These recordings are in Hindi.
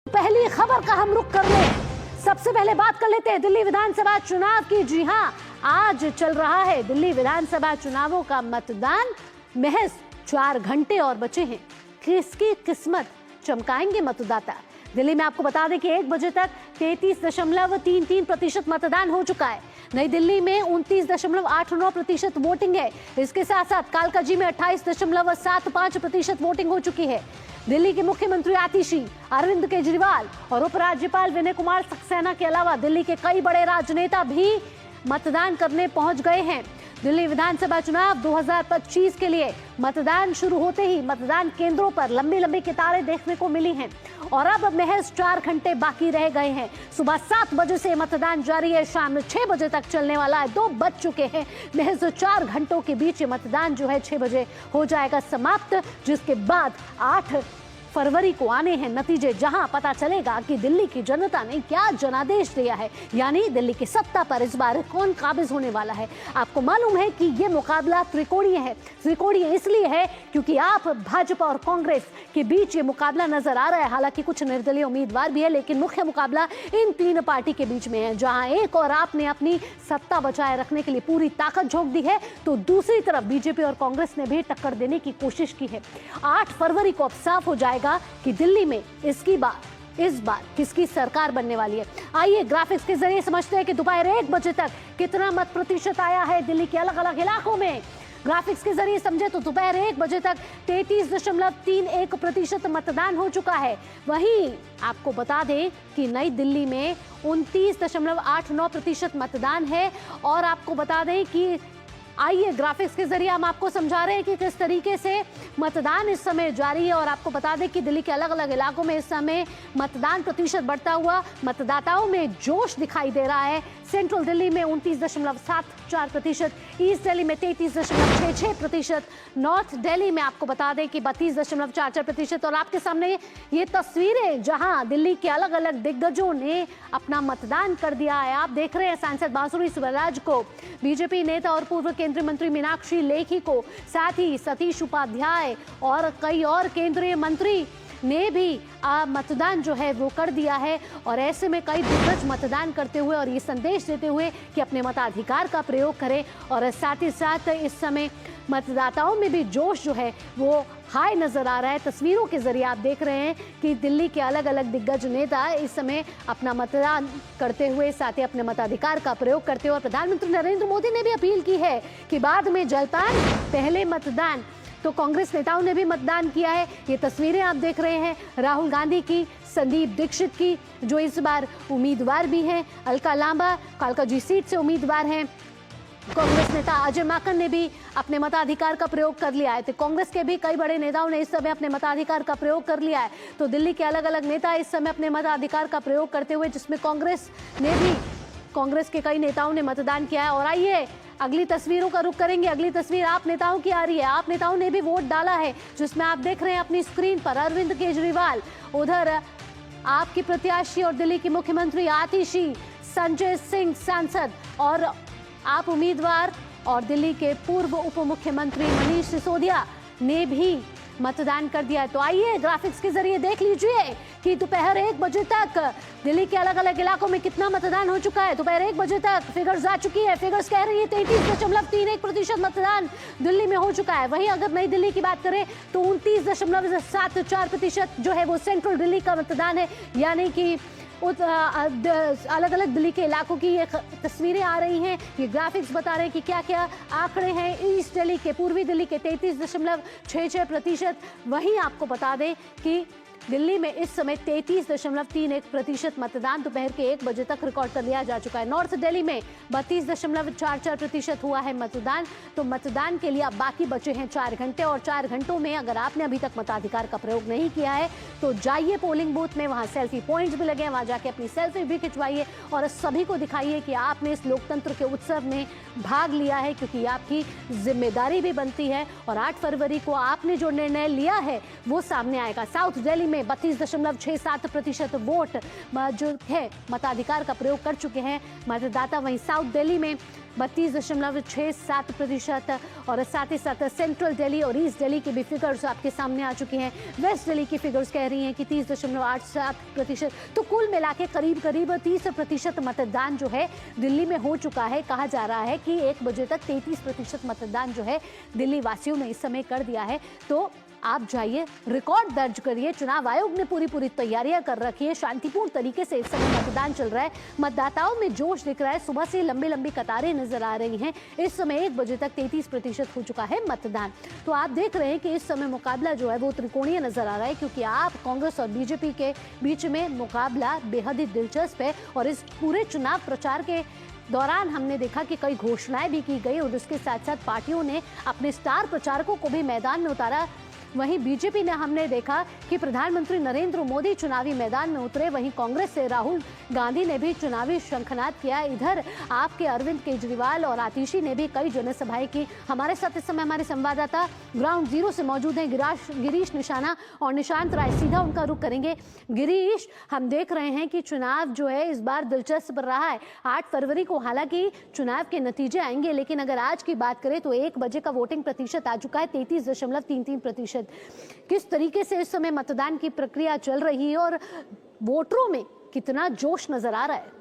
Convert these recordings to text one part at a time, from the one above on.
पहली खबर का हम रुख कर रहे हैं। सबसे पहले बात कर लेते हैं दिल्ली विधानसभा चुनाव की। जी हां, आज चल रहा है दिल्ली विधानसभा चुनावों का मतदान। महज 4 घंटे और बचे हैं। किसकी किस्मत चमकाएंगे मतदाता? दिल्ली में आपको बता दें कि 1 बजे तक 33.33% मतदान हो चुका है। नई दिल्ली में 29.89% वोटिंग है। इसके साथ साथ कालकाजी में 28.75% वोटिंग हो चुकी है। दिल्ली के मुख्यमंत्री आतिशी अरविंद केजरीवाल और उपराज्यपाल विनय कुमार सक्सेना के अलावा दिल्ली के कई बड़े राजनेता भी मतदान करने पहुंच गए हैं। दिल्ली विधानसभा चुनाव 2025 के लिए मतदान शुरू होते ही मतदान केंद्रों पर लंबी लंबी कतारें देखने को मिली हैं और अब महज 4 घंटे बाकी रह गए हैं। सुबह 7 बजे से मतदान जारी है, शाम 6 बजे तक चलने वाला है। 2 बज चुके हैं। महज 4 घंटों के बीच मतदान जो है 6 बजे हो जाएगा समाप्त, जिसके बाद 8 फरवरी को आने हैं नतीजे, जहां पता चलेगा कि दिल्ली की जनता ने क्या जनादेश दिया है, यानी दिल्ली की सत्ता पर इस बार कौन काबिज होने वाला है। आपको मालूम है कि ये मुकाबला त्रिकोणीय है। त्रिकोणीय इसलिए है क्योंकि आप भाजपा और कांग्रेस के बीच ये मुकाबला नजर आ रहा है। हालांकि कुछ निर्दलीय उम्मीदवार भी है, लेकिन मुख्य मुकाबला इन 3 पार्टी के बीच में है। जहां एक और आपने अपनी सत्ता बचाए रखने के लिए पूरी ताकत झोंक दी है, तो दूसरी तरफ बीजेपी और कांग्रेस ने भी टक्कर देने की कोशिश की है। 8 फरवरी को अब साफ हो जाएगा कि दिल्ली में इस बार किसकी सरकार बनने वाली है। आइए ग्राफिक्स के जरिए समझते हैं कि दोपहर 1 बजे तक कितना मत प्रतिशत आया है दिल्ली के अलग अलग इलाकों में। ग्राफिक्स के जरिए समझे तो दोपहर 1 बजे तक 33.31% मतदान हो चुका है। वहीं आपको बता दें कि नई दिल्ली में 29.89% मतदान है। और आपको बता दें कि आइए ग्राफिक्स के जरिए हम आपको समझा रहे हैं कि किस तरीके से मतदान इस समय जारी है। और आपको बता दें कि दिल्ली के अलग अलग इलाकों में इस समय मतदान प्रतिशत बढ़ता हुआ मतदाताओं में जोश दिखाई दे रहा है। सेंट्रल दिल्ली में 29.74%, ईस्ट दिल्ली में 33.66%, नॉर्थ दिल्ली में आपको बता दें कि 32.44%। और आपके सामने ये तस्वीरें जहां दिल्ली के अलग अलग दिग्गजों ने अपना मतदान कर दिया है। आप देख रहे हैं सांसद बांसुरी स्वराज को, बीजेपी नेता और पूर्व केंद्रीय मंत्री मीनाक्षी लेखी को, साथ ही सतीश उपाध्याय और कई और केंद्रीय मंत्री ने भी मतदान जो है वो कर दिया है। और ऐसे में कई दिग्गज मतदान करते हुए और ये संदेश देते हुए कि अपने मताधिकार का प्रयोग करें। और साथ ही साथ इस समय मतदाताओं में भी जोश जो है वो हाई नजर आ रहा है। तस्वीरों के जरिए आप देख रहे हैं कि दिल्ली के अलग अलग दिग्गज नेता इस समय अपना मतदान करते हुए, साथ ही अपने मताधिकार का प्रयोग करते हुए। और प्रधानमंत्री नरेंद्र मोदी ने भी अपील की है कि बाद में जलपान, पहले मतदान। तो कांग्रेस नेताओं ने भी मतदान किया है। ये तस्वीरें आप देख रहे हैं राहुल गांधी की, संदीप दीक्षित की, जो इस बार उम्मीदवार भी हैं, अलका लांबा कालकाजी सीट से उम्मीदवार हैं। कांग्रेस नेता अजय माकन ने भी अपने मताधिकार का प्रयोग कर लिया है। तो कांग्रेस के भी कई बड़े नेताओं ने इस समय अपने मताधिकार का प्रयोग कर लिया है। तो दिल्ली के अलग अलग नेता इस समय अपने मताधिकार का प्रयोग करते हुए, जिसमें कांग्रेस के कई नेताओं ने मतदान किया है। और आइए अगली तस्वीरों का रुख करेंगे। अगली तस्वीर आप नेताओं की आ रही है। आप नेताओं ने भी वोट डाला है, जिसमें आप देख रहे हैं अपनी स्क्रीन पर अरविंद केजरीवाल, उधर आपकी प्रत्याशी और दिल्ली की मुख्यमंत्री आतिशी, संजय सिंह सांसद और आप उम्मीदवार, और दिल्ली के पूर्व उप मुख्यमंत्री मनीष सिसोदिया ने भी मतदान कर दिया है। तो आइए ग्राफिक्स के जरिए देख लीजिए कि दोपहर 1 बजे तक दिल्ली के अलग अलग इलाकों में कितना मतदान हो चुका है। दोपहर 1 बजे ततक फिगर्स आ चुकी है। फिगर्स कह रही है 33.31% मतदान दिल्ली में हो चुका है। वहीं अगर नई दिल्ली की बात करें तो 29.74% जो है वो सेंट्रल दिल्ली का मतदान है, यानी कि अलग अलग दिल्ली के इलाकों की ये तस्वीरें आ रही हैं। ये ग्राफिक्स बता रहे हैं कि क्या क्या आंकड़े हैं। ईस्ट दिल्ली के, पूर्वी दिल्ली के 33.66%। वहीं आपको बता दें कि दिल्ली में इस समय 33.31% मतदान दोपहर के 1 बजे तक रिकॉर्ड कर लिया जा चुका है। नॉर्थ दिल्ली में 32.44% हुआ है मतदान। तो मतदान के लिए अब बाकी बचे हैं 4 घंटे, और 4 घंटों में अगर आपने अभी तक मताधिकार का प्रयोग नहीं किया है तो जाइए पोलिंग बूथ में, वहां सेल्फी पॉइंट्स भी लगे हैं, वहां जाके अपनी सेल्फी भी खिंचवाइए और सभी को दिखाइए कि आपने इस लोकतंत्र के उत्सव में भाग लिया है, क्योंकि आपकी जिम्मेदारी भी बनती है। और 8 फरवरी को आपने जो निर्णय लिया है वो सामने आएगा। साउथ दिल्ली में 32.67% वोट जो है मताधिकार का प्रयोग कर चुके हैं मतदाता। वहीं साउथ दिल्ली में 32.67%, और साथ ही साथ सेंट्रल दिल्ली और ईस्ट दिल्ली की भी फिगर्स आपके सामने आ चुकी हैं। वेस्ट दिल्ली की फिगर्स कह रही हैं कि 30.87%। तो कुल मिला के करीब करीब 30% मतदान जो है दिल्ली में हो चुका है। कहा जा रहा है कि 1 बजे तक 33% मतदान जो है दिल्ली वासियों ने इस समय कर दिया है। तो आप जाइए, रिकॉर्ड दर्ज करिए। चुनाव आयोग ने पूरी तैयारियां कर रखी है। शांतिपूर्ण तरीके से इस समय मतदान चल रहा है। मतदाताओं में जोश दिख रहा है। सुबह से लंबी कतारें नजर आ रही हैं। इस समय 1 बजे तक 33% हो चुका है मतदान। तो आप देख रहे हैं कि इस समय मुकाबला जो है वो त्रिकोणीय नजर आ रहा है, क्योंकि आप कांग्रेस और बीजेपी के बीच में मुकाबला बेहद ही दिलचस्प है। और इस पूरे चुनाव प्रचार के दौरान हमने देखा कि कई घोषणाएं भी की गई और उसके साथ साथ पार्टियों ने अपने स्टार प्रचारकों को भी मैदान में उतारा। वहीं बीजेपी ने हमने देखा कि प्रधानमंत्री नरेंद्र मोदी चुनावी मैदान में उतरे। वहीं कांग्रेस से राहुल गांधी ने भी चुनावी शंखनाद किया। इधर आपके अरविंद केजरीवाल और आतिशी ने भी कई जनसभाएं की। हमारे साथ इस समय हमारे संवाददाता ग्राउंड जीरो से मौजूद हैं गिरीश निशाना और निशांत राय। सीधा उनका रुख करेंगे। गिरीश, हम देख रहे हैं कि चुनाव जो है इस बार दिलचस्प रहा है। 8 फरवरी को हालांकि चुनाव के नतीजे आएंगे, लेकिन अगर आज की बात करें तो 1 बजे का वोटिंग प्रतिशत आ चुका है 33.33%। किस तरीके से इस समय मतदान की प्रक्रिया चल रही है और वोटरों में कितना जोश नजर आ रहा है?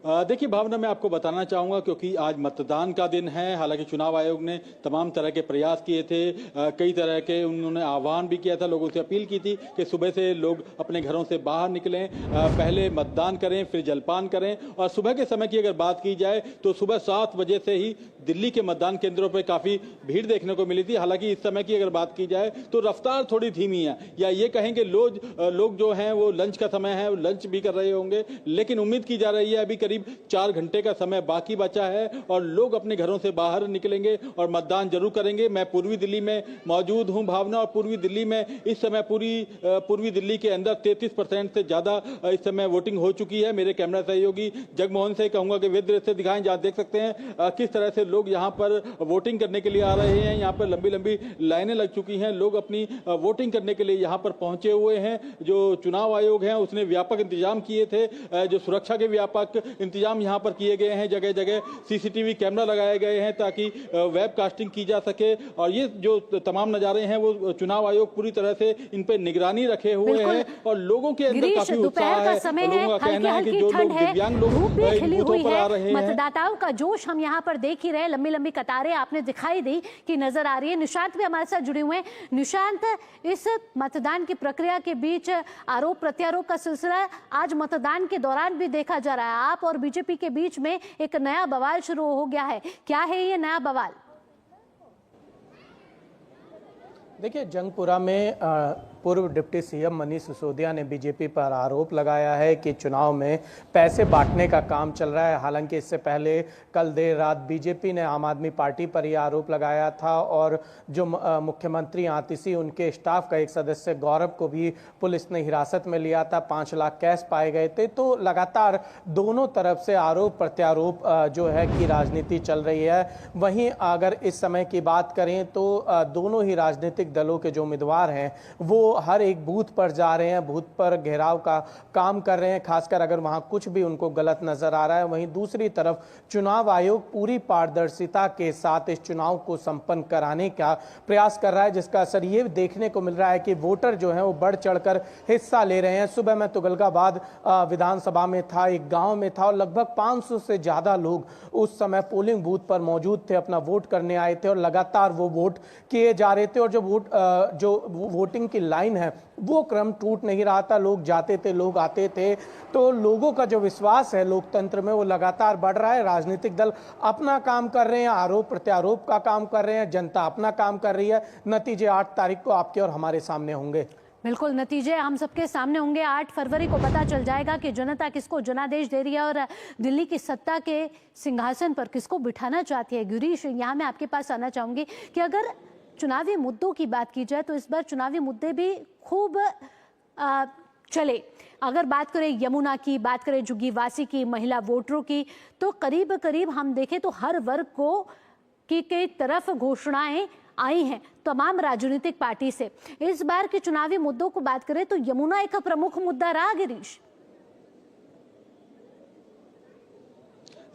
देखिए भावना, मैं आपको बताना चाहूँगा क्योंकि आज मतदान का दिन है। हालांकि चुनाव आयोग ने तमाम तरह के प्रयास किए थे, कई तरह के उन्होंने आह्वान भी किया था, लोगों से अपील की थी कि सुबह से लोग अपने घरों से बाहर निकलें, पहले मतदान करें, फिर जलपान करें। और सुबह के समय की अगर बात की जाए तो सुबह 7 बजे से ही दिल्ली के मतदान केंद्रों पर काफ़ी भीड़ देखने को मिली थी। हालांकि इस समय की अगर बात की जाए तो रफ्तार थोड़ी धीमी है, या ये कहेंगे लोग जो हैं वो लंच का समय है, वो लंच भी कर रहे होंगे। लेकिन उम्मीद की जा रही है अभी करीब 4 घंटे का समय बाकी बचा है और लोग अपने घरों से बाहर निकलेंगे और मतदान जरूर करेंगे। मैं पूर्वी दिल्ली में मौजूद हूं भावना, और पूर्वी दिल्ली में इस समय पूर्वी दिल्ली के अंदर 33% से ज्यादा इस समय वोटिंग हो चुकी है। मेरे कैमरा सहयोगी जगमोहन से कहूंगा कि वे दृश्य दिखाएं जहां देख सकते हैं किस तरह से लोग यहां पर वोटिंग करने के लिए आ रहे हैं। यहां पर लंबी लाइनें लग चुकी हैं, लोग अपनी वोटिंग करने के लिए यहां पर पहुंचे हुए हैं। जो चुनाव आयोग है उसने व्यापक इंतजाम किए थे, जो सुरक्षा के व्यापक इंतजाम यहां पर किए गए हैं। जगह जगह सीसीटीवी कैमरा लगाए गए हैं ताकि वेब कास्टिंग की जा सके। और ये जो तमाम नजारे हैं वो चुनाव आयोग पूरी तरह से इन पे निगरानी रखे हुए हैं और लोगों के अंदर काफी उत्साह है। लोगों का कहना है कि जो लोग दिव्यांग लोग इन बूथों पर आ रहे हैं, मतदाताओं का जोश हम यहाँ पर देख ही रहे। लंबी कतारें आपने दिखाई दी कि नजर आ रही है। निशांत भी हमारे साथ जुड़े हुए हैं। निशांत, इस मतदान की प्रक्रिया के बीच आरोप प्रत्यारोप का सिलसिला आज मतदान के दौरान भी देखा जा रहा है। आप और बीजेपी के बीच में एक नया बवाल शुरू हो गया है। क्या है ये नया बवाल? देखिए, जंगपुरा में पूर्व डिप्टी सीएम मनीष सिसोदिया ने बीजेपी पर आरोप लगाया है कि चुनाव में पैसे बांटने का काम चल रहा है। हालांकि इससे पहले कल देर रात बीजेपी ने आम आदमी पार्टी पर यह आरोप लगाया था और जो मुख्यमंत्री आतिशी, उनके स्टाफ का एक सदस्य गौरव को भी पुलिस ने हिरासत में लिया था। 5 लाख कैश पाए गए थे। तो लगातार दोनों तरफ से आरोप प्रत्यारोप जो है कि राजनीति चल रही है। वहीं अगर इस समय की बात करें तो दोनों ही राजनीतिक दलों के जो उम्मीदवार हैं वो हर एक बूथ पर जा रहे हैं, बूथ पर घेराव का काम कर रहे हैं, खासकर अगर वहां कुछ भी उनको गलत नजर आ रहा है। वहीं दूसरी तरफ चुनाव आयोग पूरी पारदर्शिता के साथ इस चुनाव को संपन्न कराने का प्रयास कर रहा है, जिसका असर ये देखने को मिल रहा है कि वोटर जो है वो बढ़ चढ़कर हिस्सा ले रहे हैं। सुबह मैं तुगलकाबाद विधानसभा में था, एक गांव में था और लगभग 500 से ज्यादा लोग उस समय पोलिंग बूथ पर मौजूद थे, अपना वोट करने आए थे और लगातार वो वोट किए जा रहे थे। और जो वोटिंग की लाइन है वो क्रम टूट नहीं रहा था। लोग जाते थे, लोग आते थे। तो लोगों का जो विश्वास है लोकतंत्र में वो लगातार बढ़ रहा है। राजनीतिक दल अपना काम कर रहे हैं, आरोप प्रत्यारोप का काम कर रहे हैं, जनता अपना काम कर रही है। नतीजे 8 तारीख को आपके और हमारे सामने होंगे। बिल्कुल, नतीजे हम सबके सामने होंगे। 8 फरवरी को पता चल जाएगा कि जनता किसको जनादेश दे रही है और दिल्ली की सत्ता के सिंहासन पर किसको बिठाना चाहती है। गिरीश, यहाँ मैं आपके पास आना चाहूंगी कि अगर चुनावी मुद्दों की बात की जाए तो इस बार चुनावी मुद्दे भी खूब चले। अगर बात करें यमुना की, बात करें झुग्गीवासी की, महिला वोटरों की, तो करीब करीब हम देखें तो हर वर्ग को की तरफ घोषणाएं आई हैं तमाम राजनीतिक पार्टी से। इस बार के चुनावी मुद्दों को बात करें तो यमुना एक प्रमुख मुद्दा रहा। गिरीश,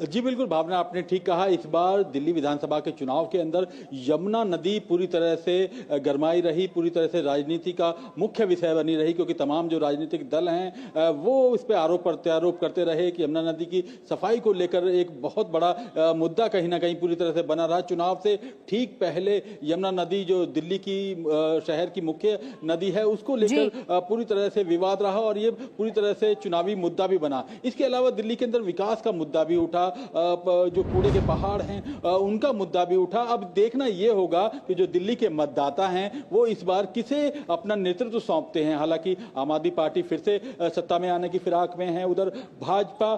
जी बिल्कुल भावना, आपने ठीक कहा। इस बार दिल्ली विधानसभा के चुनाव के अंदर यमुना नदी पूरी तरह से गरमाई रही, पूरी तरह से राजनीति का मुख्य विषय बनी रही, क्योंकि तमाम जो राजनीतिक दल हैं वो इस पर आरोप प्रत्यारोप करते रहे कि यमुना नदी की सफाई को लेकर एक बहुत बड़ा मुद्दा कहीं ना कहीं पूरी तरह से बना रहा। चुनाव से ठीक पहले यमुना नदी जो दिल्ली की शहर की मुख्य नदी है उसको लेकर पूरी तरह से विवाद रहा और ये पूरी तरह से चुनावी मुद्दा भी बना। इसके अलावा दिल्ली के अंदर विकास का मुद्दा भी उठा, जो कूड़े के पहाड़ हैं उनका मुद्दा भी उठा। अब देखना यह होगा कि जो दिल्ली के मतदाता हैं वो इस बार किसे अपना नेतृत्व सौंपते हैं। हालांकि आम आदमी पार्टी फिर से सत्ता में आने की फिराक में है, उधर भाजपा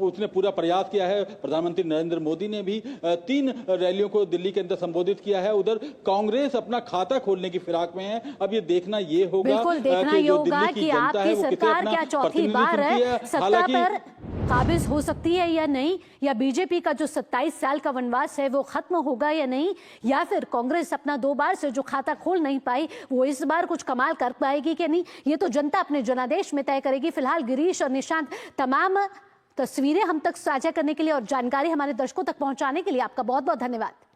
उसने पूरा प्रयास किया है। प्रधानमंत्री नरेंद्र मोदी ने भी 3 रैलियों को दिल्ली के अंदर संबोधित किया है। उधर कांग्रेस अपना खाता खोलने की फिराक में है। अब ये देखना ये होगा कि जो दिल्ली की जनता है वो किसे अपना प्रतिनिधित्व सत्ता पर काबिज हो सकती है या नहीं, या बीजेपी का जो 27 साल का वनवास है वो खत्म होगा या नहीं, या फिर कांग्रेस अपना 2 बार से जो खाता खोल नहीं पाई वो इस बार कुछ कमाल कर पाएगी कि नहीं, ये तो जनता अपने जनादेश में तय करेगी। फिलहाल गिरीश और निशांत, तमाम तस्वीरें हम तक साझा करने के लिए और जानकारी हमारे दर्शकों तक पहुंचाने के लिए आपका बहुत बहुत धन्यवाद।